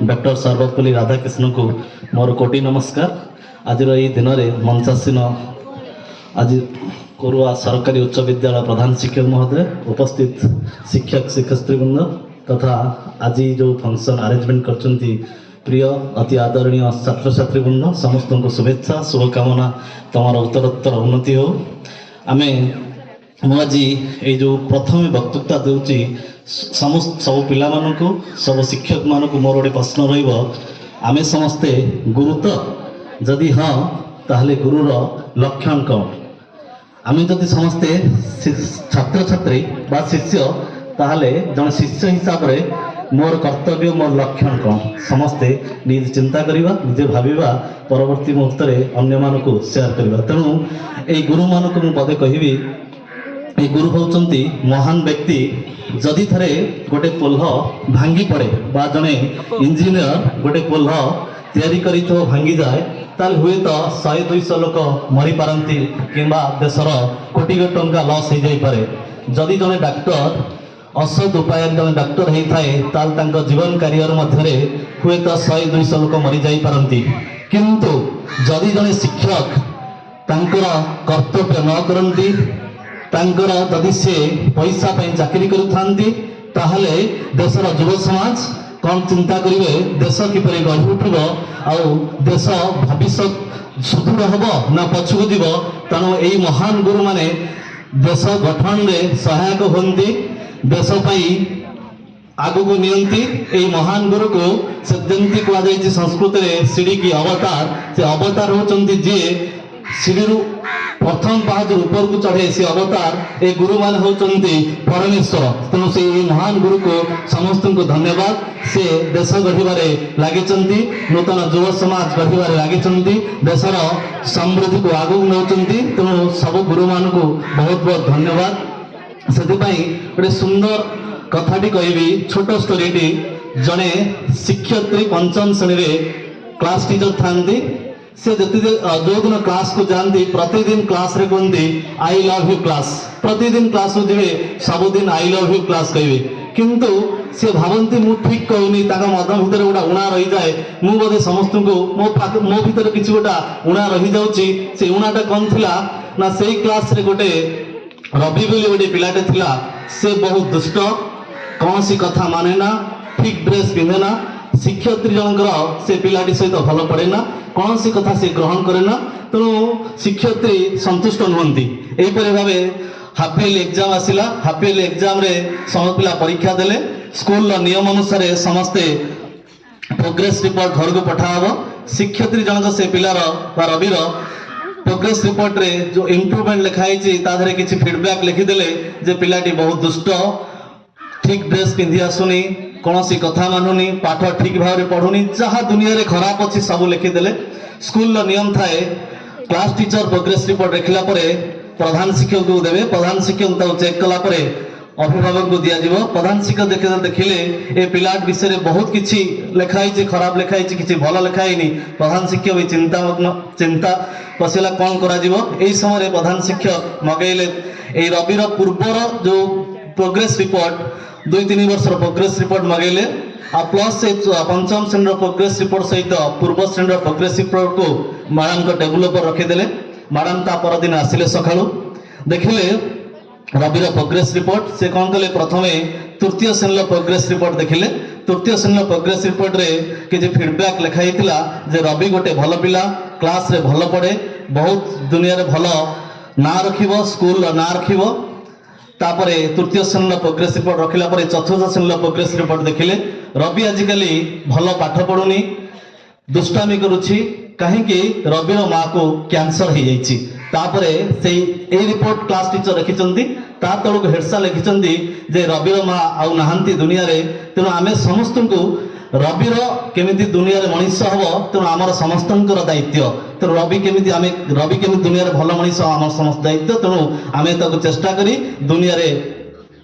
Doctor Sarvepalli Radhakrishna को मोर कोटि नमस्कार। आज दिन में मंचासीन आज कोरुआ सरकारी उच्च विद्यालय प्रधान शिक्षक महोदय, उपस्थित शिक्षक शिक्षयित्रीवृंद तथा आज जो फंक्शन अरेंजमेंट करचंती प्रिय अति आदरणीय छात्र छात्रीवृंद, समस्त को शुभेच्छा शुभकामना तुम उत्तरोत्तर उन्नति हो। आमे मुझे ये जो प्रथम वक्तृता दूची समस्त सब पिला मानू सब शिक्षक मानक मोर गोटे प्रश्न रमें समस्ते गुरु तो जदि हाँ ताहले गुरुर लक्षण कौन? आम जदि समस्ते छात्र छात्री बा शिष्य ताहले जन शिष्य हिसाब से मोर कर्तव्य मोर लक्षण कौन? समस्ते निज चिंता करिबा, निजे भाविबा, परवर्ती मुहूर्त में अन्य मानक शेयर करबा। तेणु ये गुरु मानक मु पदे कहबी, ये गुरु होचंती महान व्यक्ति। जदि थरे गोटे पोल्ह भांगी पड़े बा जने इंजीनियर गोटे पोल्ह तैयारी करी तो भांगी जाए ताल हुए तो 100-200 लोक मरी पारती किंबा देशर कोटी टंका लॉस हो जाई पारे। जदि जने डॉक्टर असद उपाय जने डॉक्टर होता है ताल तांको जीवन करियर मध्य हुए तो 100-200 लोक मरी जाई पारती। किंतु जदि जने शिक्षक तांकर कर्तव्य न करती तांकर जदि से पैसा पे चाकरी करुथांती ताहले देशर युव समाज कौन चिंता करिवे, देश किपरि गढ़ी उठिबो आउ देश भविष्य सुदृढ़ हबो ना पछुक दिबो। तेणु एई महान गुरु माने देश गठन में सहायक होंती, देश पई आगु नियंती। एई महान गुरु को से जंती कहा जाय संस्कृत रे सीढ़ी की अवतार, से अवतार होचंती जे सीढ़ी प्रथम पाहच ऊपर को चढ़े से अवतार ए गुरु मान होचंती परमेश्वर। तेणु से महान गुरु को समस्त को धन्यवाद। से देश गढ़िबारे लागिचंती, नूतन युव समाज गढ़िबारे लागिचंती, देशर समृद्धि को आगु नौचंती। तेणु सब गुरु मान को बहुत बहुत धन्यवाद। से गोटे सुंदर कथाटी कहबी, छोट स्टोरीटी। जड़े शिक्षयित्री पंचम श्रेणी रे क्लास टीचर थांती। से जो दिन क्लास को जानती प्रतिदिन क्लास रे कहती आई लव यू क्लास। प्रतिदिन क्लास को जीवे सबुदिन आई लव यू क्लास कहबे। किंतु से भावती मु ठीक कहूनी, मद भितर गोटा उणा रही जाए। मु बोधे समस्त को मो भीतर किसी गोटा उणा रही जाउची। से उणाटा कौन थिला ना से क्लास रे गोटे रवि बोली गोटे पिलाटे थिला। से बहुत दुष्ट, कौन सी कथा माने ना, ठीक ड्रेस पिंधे ना, शिक्षयित्री जनकर से पिलाटी सहित भल पड़े ना, कौन सी कथा से ग्रहण करे ना। तेणु शिक्षयित्री संतुष्ट नुहंती। एहीपरि भावे हाफ इयरली एग्जाम आसिला। हाफ इयरली एग्जाम रे सब पिला परीक्षा देले। स्कूल नियम अनुसार समस्ते प्रोग्रेस रिपोर्ट घर को पठाहब। शिक्षयित्री जनक से पिलार बा रविर प्रोग्रेस रिपोर्ट रे जो इम्प्रूवमेंट लिखाई ताधरे किसी फीडबैक लिखिदेले जे पिलाटी बहुत दुष्ट, ठीक ड्रेस पिंधि आसुनी, कौन सी कथा मानुनी, पाठ ठीक भाव में पढ़ुनी, जहाँ दुनिया रे खराब अच्छी सब लिखिदेले। स्कूल नियम थाए क्लास टीचर प्रोग्रेस रिपोर्ट देखला परे प्रधान शिक्षक को देवे। प्रधान शिक्षक चेक कला परे अभिभावक को दिया जीवो। प्रधान शिक्षक देखिले ए पिलाट विषय में बहुत किछि लिखाई, खराब लिखाई, किछि भल लिखाई। प्रधान शिक्षक भी चिंता पशिला कौन करा जीवो। एई समय प्रधान शिक्षक मगैले ए रविर पूर्वर जो प्रोग्रेस रिपोर्ट 2-3 वर्ष प्रोग्रेस रिपोर्ट मगैले आ प्लस से पंचम श्रेणी प्रोग्रेस रिपोर्ट सहित पूर्व श्रेणी प्रोग्रेस रिपोर्ट को मैडम को टेबुल पर रखीदेले। मैडम ता परदिन आसिले सकाळु देखिले रविर प्रोग्रेस रिपोर्ट। से कौन कले प्रथमे तृतीय श्रेणी प्रोग्रेस रिपोर्ट देखिले। तृतीय श्रेणी प्रोग्रेस रिपोर्ट रे किछि फीडबैक लिखाई थिला जे रवि गोटे भल पिला, क्लास रे भल पढ़े, बहुत दुनिया रे भल ना रखिबो, स्कूल ना रखिबो। तापरे तृतीय श्रेणी प्रोग्रेस रिपोर्ट रखिला परे चतुर्थ श्रेणी प्रोग्रेस रिपोर्ट देखिले रवि आजिकाली भल पाठ पढ़ुनी, दुष्टामी करुछि। कहीं रविर माँ को कैंसर हो जाइछि। तापरे से ए रिपोर्ट क्लास टीचर लिखिचंती, ता तळक हेडसा लिखिचंती जे रविर माँ आउ नाहंती दुनिया रे। तेणु आमे समस्त को रविर केमिति दुनिया रे मनीष हबो, तेणु आमर समस्तंकर दायित्व। तेणु रवि केमिति दुनिया रे भल मनीष आमर समस्त दायित्व। तेणु आमे ताको चेष्टा करी दुनिया रे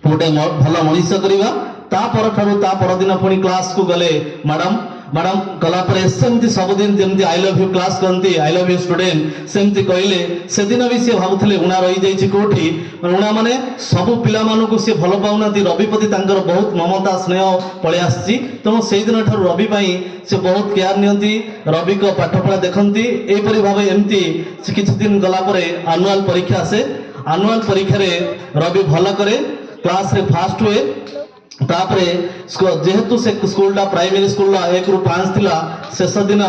गोटे भल मनीष करिबा। ता पर ठारू ता परदिन पुणी क्लास को गले मैडम मैडम गलापर सेमती सबुदिन जमी आई लव यू क्लास कहती आई लव यू स्टूडेंट सेमती कहले से दिन भी सी भावुले उणा रही जाइए कौटी उणा माने सबू पिला मानू सी भल पाऊना रवि प्रति बहुत ममता स्नेह पलि आसी तेणु से दिन ठार रवि से बहुत केयर नियंती रवि को पाठपढ़ा देखती एपरी भाव एमती किसी दिन गलापर आनुआल परीक्षा आसे आनुआल परीक्षा रवि भल करे क्लास रे फास्ट हुए तापरे जेहेतु से स्कूल प्राइमरी स्कूल 1 ରୁ 5 थिला शेष दिन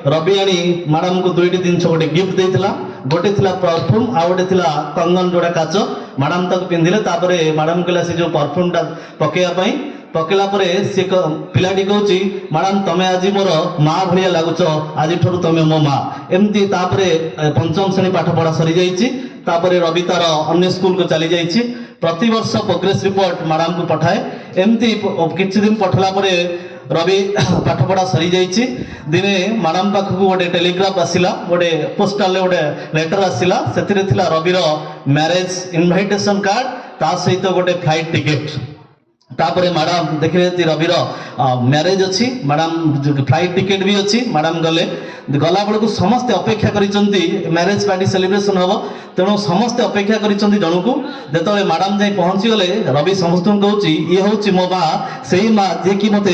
रवि आनी मैडम को दुईटी जिनस गोटे गिफ्ट देता गोटे थिला परफ्यूम आ गोटे थिला कंगन जोड़ा काच मैडम तक पिंधिले तापरे मैडम कहला से जो परफ्यूम टा पकेया पकेला परे से पिलाटी कहूँ मैडम तमें आज मोर माँ भाया लगुच आज ठू तमें मो माँ एमती तापरे पंचम श्रेणी पाठ पढ़ा सरी जाइए तापरे रवि तार अन्य स्कूल को चली जाइए प्रति वर्ष प्रोग्रेस रिपोर्ट मैडम को पठाए एमती किछि दिन पठला परे रवि पाठपढ़ा सरी जाइए दिने मैडम पाखक गोटे टेलीग्राफ आसला गोटे पोस्टाल गोटे लेटर आसला से रविर मैरेज इनविटेशन कार्ड ता सहित गोटे फ्लाइट टिकेट तापर मैडम देखिए रविर मैरेज अच्छी मैडम फ्लाइट टिकेट भी अच्छी मैडम गले गला बेलू समस्ते अपेक्षा करिसंती मैरेज पार्टी सेलिब्रेशन हम तेणु समस्ते अपेक्षा करिसंती जन को जो मैडम जाई पहुँची गले रवि समस्त कहूँ ये हूँ मो माँ से माँ जी कि मत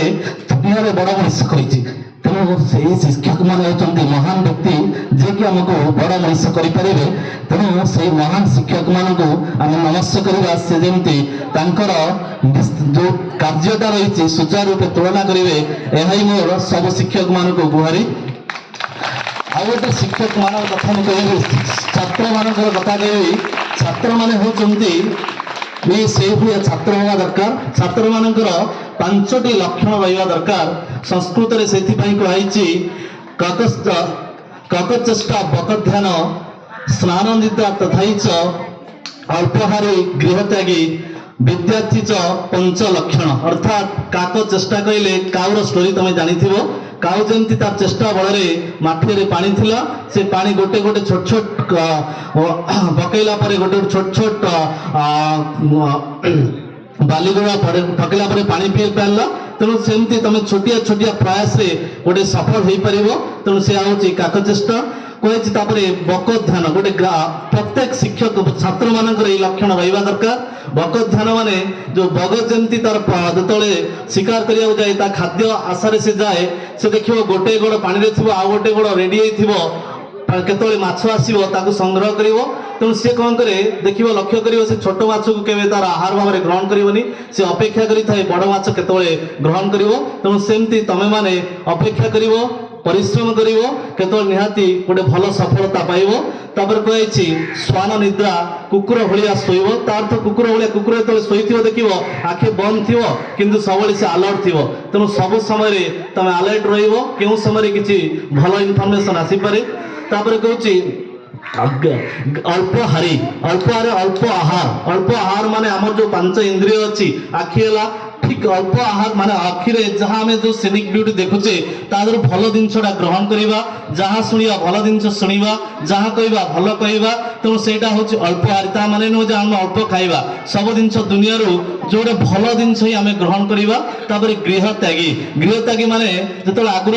दुनिया बड़ मनीष कही तेणु से शिक्षक मैंने होती महान व्यक्ति जे कि आमको बड़ मनीष करें तेणु से महान शिक्षक मानक आम नमस्कार करवा से जमी जो कार्यटा रही सुचारू रूपे तुलना करेंगे यह मोर सब शिक्षक मानक गुहारी आ गोटे शिक्षक मान कथा कह छात्र मान कथा कह छात्र मैंने होती से छात्र हवा दरकार छात्र मानकर 5टी लक्षण रहा दरकार संस्कृत रे से कही ककचेष्टा बकध्यान स्नान निद्रा तथा अल्पहारी गृहत्यागी विद्यार्थी च 5 लक्षण अर्थात काक चेष्टा कहले काउर स्टोरी तुम जानी काउ जमती तार चेष्टा बल माठिए पानी थिला से पानी गोटे गोटे छोट छोट पकईला गोटे छोट छोट बालीगोड़ा पकईला पानी पी पारा तेणु सेमती तुम छोटिया छोटिया प्रयास रे गोटे सफल हो पार तेणु से हूँ काक चेष्टा कही बक ध्यान गोटे प्रत्येक शिक्षक छात्र मान लक्षण रहा दरकार बक ध्यान माने जो बग जमती तार जो शिकार करने जाए खाद्य आशारे से जाए से देखिए गोटे गोड़ पानी थी आ गोटे गोड़ रेडी केतले माछ आसो ताकू संग्रह कर तेणु सी कौन करे देख लक्ष्य कर छोट माछ को केवे तार आहार भाव में ग्रहण करनी से अपेक्षा करें बड़ माछ केतले ग्रहण कर तेणु सेमती तमें मैंने अपेक्षा कर परिश्रम कर निहाती गोटे भल सफलता पाइब तापर कही स्वान निद्रा कुकुर भाया शोब तार तो कुकुर भाया कुकुर जो शोई देख आखि बंद थी किंतु सब से अलर्ट थी तेणु सब समय तुम अलर्ट रो समय किसी भल इनफर्मेशन आसीपे तापर कहूँ अल्पहारी अल्प आहार माने आमर जो 5 इंद्रिय अच्छी आखि है ठीक अल्प आहार माने आखिरे जहाँ आम जो सिनिक ब्यूटी देखुचे तादर भल जिनसा ग्रहण करवा जहाँ शुणा भल जिन शुणा जहाँ कहवा भल कहवा तेणु से हूँ अल्प आहार माने नुह आम अल्प खाइबा सब जिन दुनिया जोटे भल जिन ही आम ग्रहण करवा गृह त्यागी माने जो आगु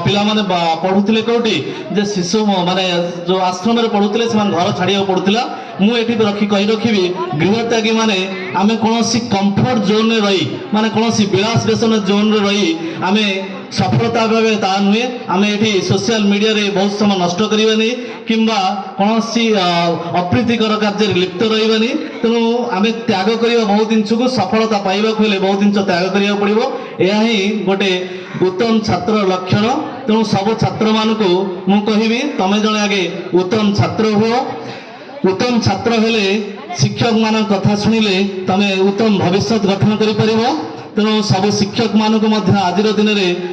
पिला माने पढ़ुले कौटी जे शिशु माने जो आश्रम पढ़ुले से घर छाड़ा पड़ूला मुझे रखी कही रखी गृह त्यागी माने आम कौन कंफर्ट जोन में रही माने कौन विलास व्यसन जोन रे रही आम सफलता भावे ता नुहे आम ये सोशल मीडिया रे बहुत समय नष्ट करवानी किंबा कौन अप्रीतिकर कार्य लिप्त रही तेणु आम त्याग करवा बहुत जिनस को सफलता पाइबा हेले बहुत जिन त्याग करा पड़ो यह ही गोटे उत्तम छात्र लक्षण तेणु सब छात्र मान को मु कहि तमें जड़े आगे उत्तम छात्र हुआ उत्तम छात्र हेले शिक्षक मान कथा शुणिले तमें उत्तम भविष्य गठन कर तेणु सब शिक्षक मानक आज दिन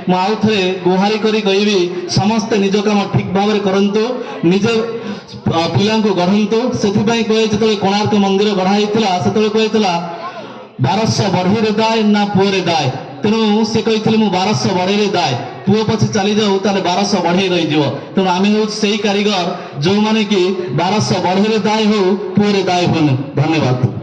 में आउ थे गुहारी करी कहबी समस्ते निज काम ठीक भाव में करंतु निजे पिला गढ़ंतु से कहे जो कोणार्क मंदिर गढ़ाई से कही 1200 बढ़ी दाय ना पुओ दाय तेणु से कही 1200 बढ़े दाय पुओ पछे चली जाऊ ताले 1200 बढ़े रही जीव तेणु आम हूँ से कारीगर जो माने कि 1200 बढ़े दाय हो पुओ दाय हो। धन्यवाद।